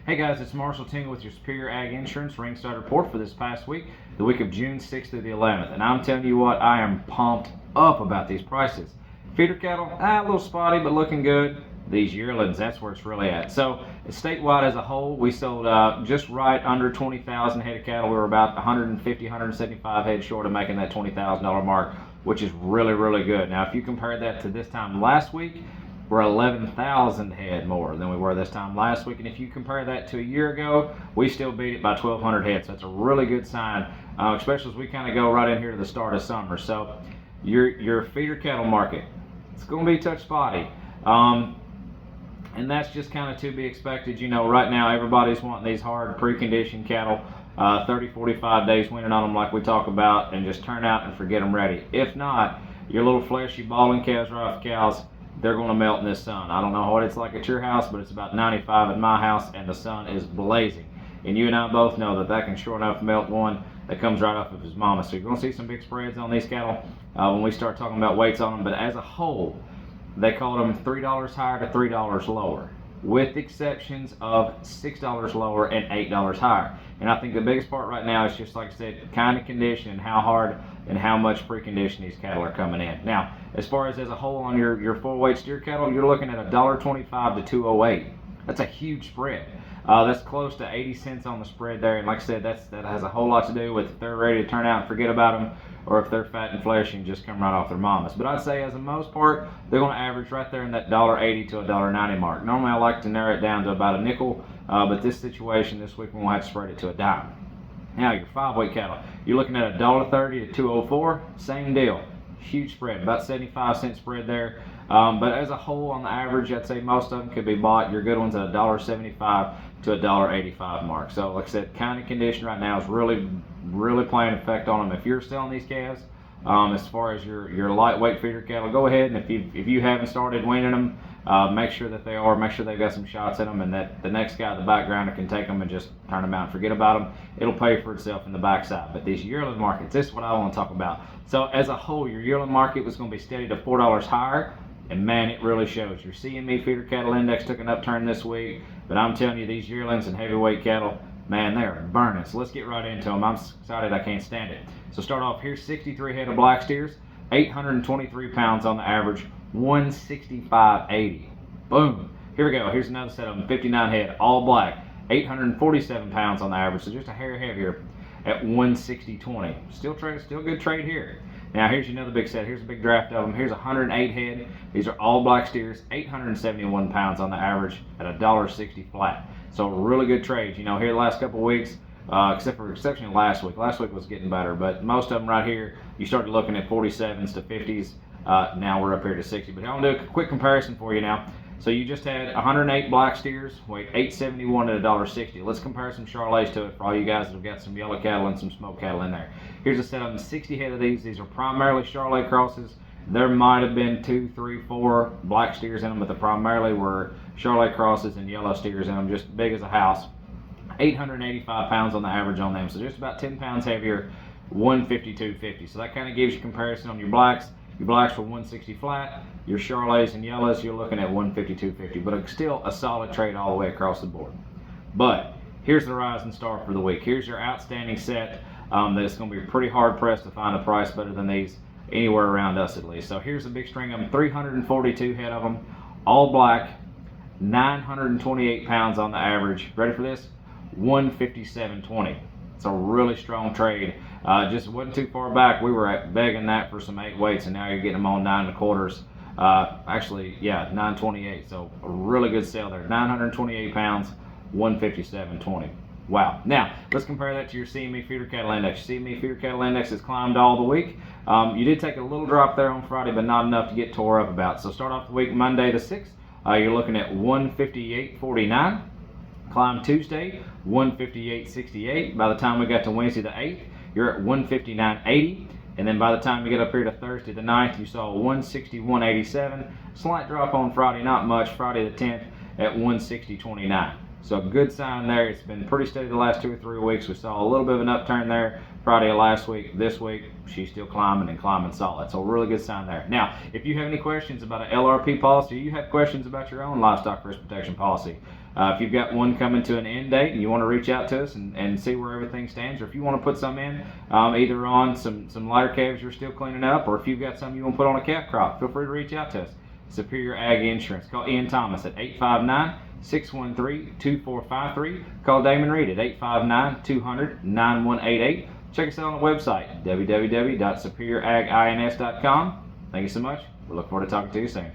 Hey guys, it's Marshall Tingle with your Superior Ag Insurance Ringside report for this past week, the week of June 6th through the 11th. And I'm telling you what, I am pumped up about these prices. Feeder cattle, a little spotty, but looking good. These yearlings, that's where it's really at. So, statewide as a whole, we sold just right under 20,000 head of cattle. We were about 150, 175 head short of making that $20,000 mark, which is really, really good. Now, if you compare that to this time last week, we're 11,000 head more than we were this time last week. And if you compare that to a year ago, we still beat it by 1,200 head. So that's a really good sign, especially as we kind of go right in here to the start of summer. So your feeder cattle market, it's going to be touch spotty. And that's just kind of to be expected. You know, right now everybody's wanting these hard preconditioned cattle, 30, 45 days winning on them like we talk about, and just turn out and forget them ready. If not, your little fleshy balling calves, right off cows, they're going to melt in this sun. I don't know what it's like at your house, but it's about 95 at my house, and the sun is blazing. And you and I both know that can sure enough melt one that comes right off of his mama. So you're going to see some big spreads on these cattle when we start talking about weights on them. But as a whole, they called them $3 higher to $3 lower, with exceptions of $6 lower and $8 higher. And I think the biggest part right now is just, like I said, kind of condition and how hard and how much preconditioned these cattle are coming in. Now, as far as a whole on your full weight steer cattle, you're looking at $1.25 to $2.08. That's a huge spread. That's close to 80 cents on the spread there. And like I said, that has a whole lot to do with if they're ready to turn out and forget about them, or if they're fat and fleshy and just come right off their mamas. But I'd say as the most part, they're going to average right there in that $1.80 to $1.90 mark. Normally I like to narrow it down to about a nickel, but this situation this week we won't have to spread it to a dime. Now your 5-weight cattle, you're looking at $1.30 to $2.04, same deal. Huge spread, about 75-cent spread there. But as a whole, on the average, I'd say most of them could be bought. Your good ones at $1.75 to $1.85 mark. So, like I said, kind of condition right now is really, really playing effect on them. If you're selling these calves, as far as your lightweight feeder cattle, go ahead, and if you haven't started weaning them, make sure that they are. Make sure they've got some shots in them, and that the next guy, the backgrounder, can take them and just turn them out and forget about them. It'll pay for itself in the backside. But these yearling markets, this is what I want to talk about. So as a whole, your yearling market was going to be steady to $4 higher. And man, it really shows. Your CME feeder cattle index took an upturn this week, but I'm telling you, these yearlings and heavyweight cattle, man, they're burning. So let's get right into them. I'm excited, I can't stand it. So start off here, 63 head of black steers, 823 pounds on the average, 165.80. Boom. Here we go. Here's another set of them, 59 head, all black, 847 pounds on the average, so just a hair heavier at 160.20. Still good trade here. Now here's another big set. Here's a big draft of them. Here's 108 head. These are all black steers, 871 pounds on the average at $1.60 flat. So really good trades. You know, here the last couple of weeks, except for exception last week. Last week was getting better, but most of them right here, you started looking at 47s to 50s. Now we're up here to 60. But I'm gonna do a quick comparison for you now. So you just had 108 black steers, weighed 871 at $1.60. Let's compare some Charolais to it for all you guys that have got some yellow cattle and some smoked cattle in there. Here's a set of them, 60 head of these. These are primarily Charolais crosses. There might have been 2, 3, 4 black steers in them, but they primarily were Charolais crosses and yellow steers in them, just big as a house. 885 pounds on the average on them, so just about 10 pounds heavier, 152.50. So that kind of gives you comparison on your blacks. Your blacks were 160 flat. Your Charolais and yellows, you're looking at 152.50. But still a solid trade all the way across the board. But here's the rising star for the week. Here's your outstanding set that's going to be pretty hard pressed to find a price better than these anywhere around us at least. So here's a big string of them, 342 head of them, all black, 928 pounds on the average. Ready for this? 157.20. It's a really strong trade. Just wasn't too far back. We were begging that for some 8 weights, and now you're getting them on 9 1/4. Actually, yeah, 928. So a really good sale there. 928 pounds, 157.20. Wow. Now let's compare that to your CME feeder cattle index. CME feeder cattle index has climbed all the week. You did take a little drop there on Friday, but not enough to get tore up about. So start off the week Monday the 6th. You're looking at 158.49. Climb Tuesday, 158.68. By the time we got to Wednesday the 8th, you're at 159.80. And then by the time you get up here to Thursday the 9th, you saw 161.87. Slight drop on Friday, not much. Friday the 10th at 160.29. So good sign there. It's been pretty steady the last 2 or 3 weeks. We saw a little bit of an upturn there Friday of last week. This week, she's still climbing and climbing solid. So a really good sign there. Now, if you have any questions about an LRP policy, you have questions about your own livestock risk protection policy, If you've got one coming to an end date and you want to reach out to us and see where everything stands, or if you want to put some in, either on some lighter calves you're still cleaning up, or if you've got some you want to put on a calf crop, feel free to reach out to us. Superior Ag Insurance. Call Ian Thomas at 859-613-2453. Call Damon Reed at 859-200-9188. Check us out on the website, www.superioragins.com. Thank you so much. We look forward to talking to you soon.